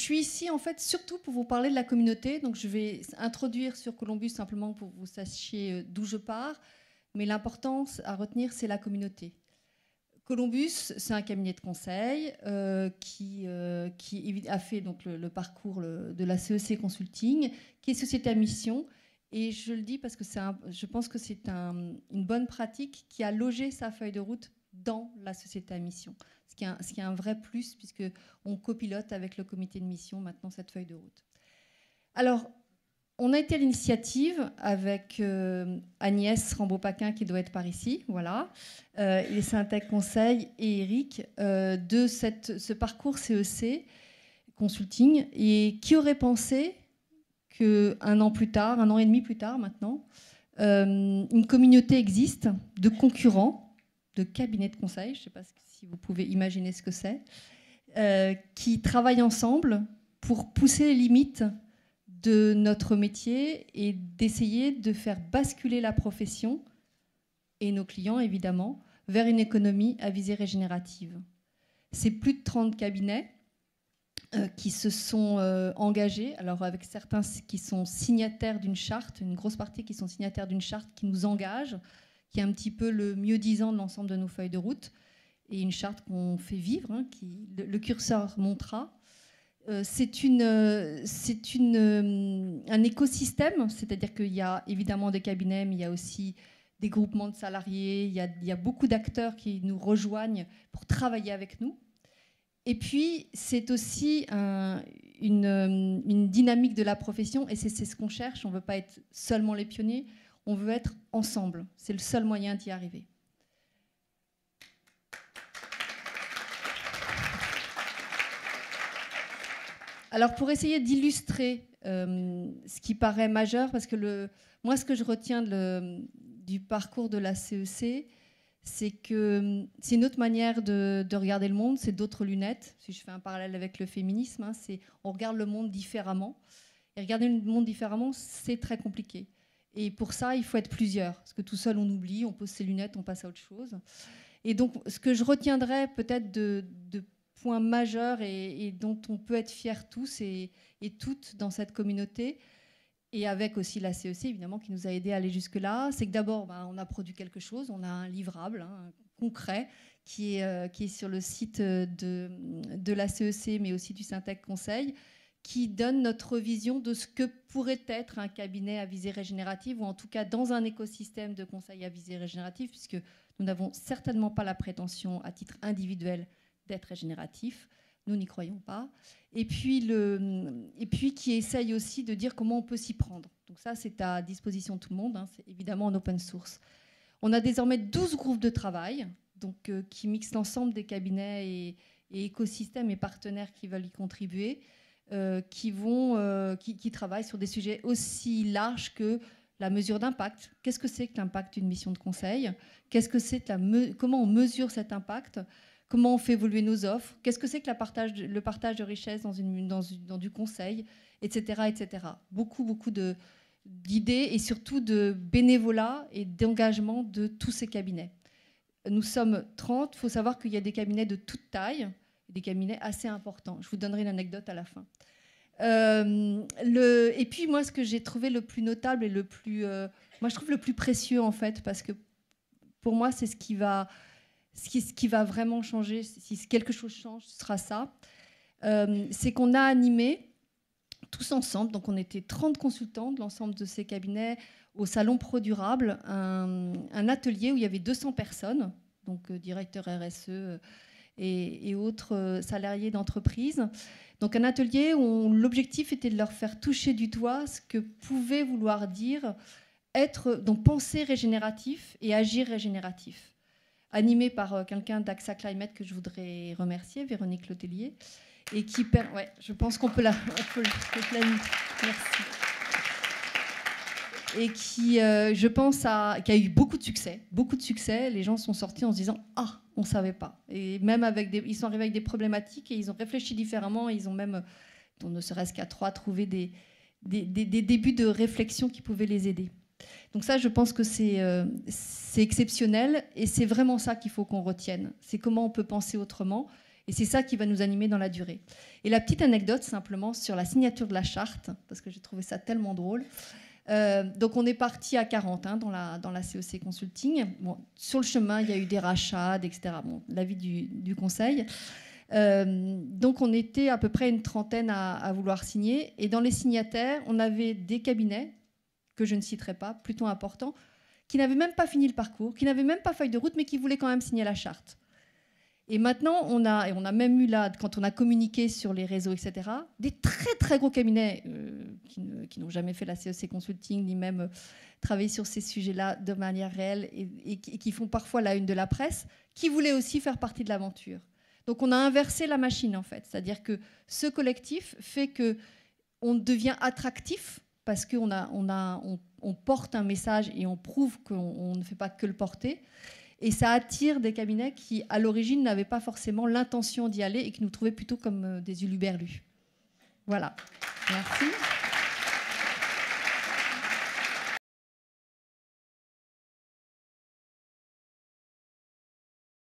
suis ici en fait surtout pour vous parler de la communauté. Donc je vais introduire sur Columbus simplement pour que vous sachiez d'où je pars. Mais l'importance à retenir, c'est la communauté. Columbus, c'est un cabinet de conseil qui a fait donc, le parcours de la CEC Consulting, qui est société à mission. Et je le dis parce que je pense que c'est une bonne pratique qui a logé sa feuille de route dans la société à mission. Ce qui est un vrai plus, puisqu'on copilote avec le comité de mission maintenant cette feuille de route. Alors, on a été à l'initiative avec Agnès Rambaud-Paquin, qui doit être par ici, voilà, les Syntec Conseil et Eric, de ce parcours CEC Consulting, et qui aurait pensé qu'un an plus tard, 1 an et demi plus tard maintenant, une communauté existe de concurrents, de cabinets de conseil, je ne sais pas si vous pouvez imaginer ce que c'est, qui travaillent ensemble pour pousser les limites de notre métier et d'essayer de faire basculer la profession et nos clients, évidemment, vers une économie à visée régénérative. C'est plus de 30 cabinets qui se sont engagés, alors avec certains qui sont signataires d'une charte, une grosse partie qui sont signataires d'une charte qui nous engage, qui est un petit peu le mieux-disant de l'ensemble de nos feuilles de route, et une charte qu'on fait vivre, hein, le curseur montera. C'est un écosystème, c'est-à-dire qu'il y a évidemment des cabinets, mais il y a aussi des groupements de salariés, il y a beaucoup d'acteurs qui nous rejoignent pour travailler avec nous. Et puis, c'est aussi une dynamique de la profession, et c'est ce qu'on cherche. On ne veut pas être seulement les pionniers, on veut être ensemble. C'est le seul moyen d'y arriver. Alors, pour essayer d'illustrer ce qui paraît majeur, parce que moi, ce que je retiens du parcours de la CEC, c'est que c'est une autre manière de regarder le monde, c'est d'autres lunettes. Si je fais un parallèle avec le féminisme, hein, on regarde le monde différemment. Et regarder le monde différemment, c'est très compliqué. Et pour ça, il faut être plusieurs. Parce que tout seul, on oublie, on pose ses lunettes, on passe à autre chose. Et donc, ce que je retiendrai peut-être de points majeurs et dont on peut être fiers tous et toutes dans cette communauté, et avec aussi la CEC, évidemment, qui nous a aidés à aller jusque-là, c'est que d'abord, on a produit quelque chose, on a un livrable concret qui est sur le site de la CEC, mais aussi du Syntec Conseil, qui donne notre vision de ce que pourrait être un cabinet à visée régénérative, ou en tout cas dans un écosystème de conseil à visée régénérative, puisque nous n'avons certainement pas la prétention, à titre individuel, d'être régénératif. Nous n'y croyons pas. Et puis qui essaye aussi de dire comment on peut s'y prendre. Donc ça, c'est à disposition de tout le monde. Hein. C'est évidemment en open source. On a désormais 12 groupes de travail donc, qui mixent l'ensemble des cabinets et écosystèmes et partenaires qui veulent y contribuer, qui travaillent sur des sujets aussi larges que la mesure d'impact. Qu'est-ce que c'est que l'impact d'une mission de conseil ? Comment on mesure cet impact ? Comment on fait évoluer nos offres? Qu'est-ce que c'est que le partage de richesses dans du conseil, etc., etc. Beaucoup d'idées et surtout de bénévolat et d'engagement de tous ces cabinets. Nous sommes 30. Il faut savoir qu'il y a des cabinets de toute taille, des cabinets assez importants. Je vous donnerai une anecdote à la fin. Et puis, moi, ce que j'ai trouvé le plus notable et moi, je trouve le plus précieux, en fait, parce que pour moi, c'est ce qui va vraiment changer, si quelque chose change, ce sera ça. C'est qu'on a animé tous ensemble, donc on était 30 consultants de l'ensemble de ces cabinets, au Salon Pro Durable, un atelier où il y avait 200 personnes, donc directeurs RSE et autres salariés d'entreprise. Donc un atelier où l'objectif était de leur faire toucher du doigt ce que pouvait vouloir dire donc penser régénératif et agir régénératif. Animé par quelqu'un d'AXA Climate que je voudrais remercier, Véronique Letellier, et qui je pense qu'on peut la merci. Et qui, je pense, qui a eu beaucoup de succès. Les gens sont sortis en se disant « Ah, on ne savait pas ». Et même ils sont arrivés avec des problématiques et ils ont réfléchi différemment. Et ils ont même, ne serait-ce qu'à 3, trouvé des débuts de réflexion qui pouvaient les aider. Donc ça, je pense que c'est exceptionnel et c'est vraiment ça qu'il faut qu'on retienne. C'est comment on peut penser autrement. Et c'est ça qui va nous animer dans la durée. Et la petite anecdote, simplement, sur la signature de la charte, parce que j'ai trouvé ça tellement drôle. Donc on est parti à 40 dans la CEC Consulting. Bon, sur le chemin, il y a eu des rachats, etc. Bon, l'avis du conseil. Donc on était à peu près une trentaine à vouloir signer. Et dans les signataires, on avait des cabinets, que je ne citerai pas, plutôt importants, qui n'avaient même pas fini le parcours, qui n'avaient même pas feuille de route, mais qui voulaient quand même signer la charte. Et maintenant, on a même eu là, quand on a communiqué sur les réseaux, etc., des très très gros cabinets qui n'ont jamais fait la CEC Consulting, ni même travaillé sur ces sujets-là de manière réelle, et qui font parfois la une de la presse, qui voulaient aussi faire partie de l'aventure. Donc on a inversé la machine, en fait. C'est-à-dire que ce collectif fait qu'on devient attractif, parce qu'on on porte un message et on prouve qu'on ne fait pas que le porter. Et ça attire des cabinets qui, à l'origine, n'avaient pas forcément l'intention d'y aller et qui nous trouvaient plutôt comme des huluberlus. Voilà. Merci.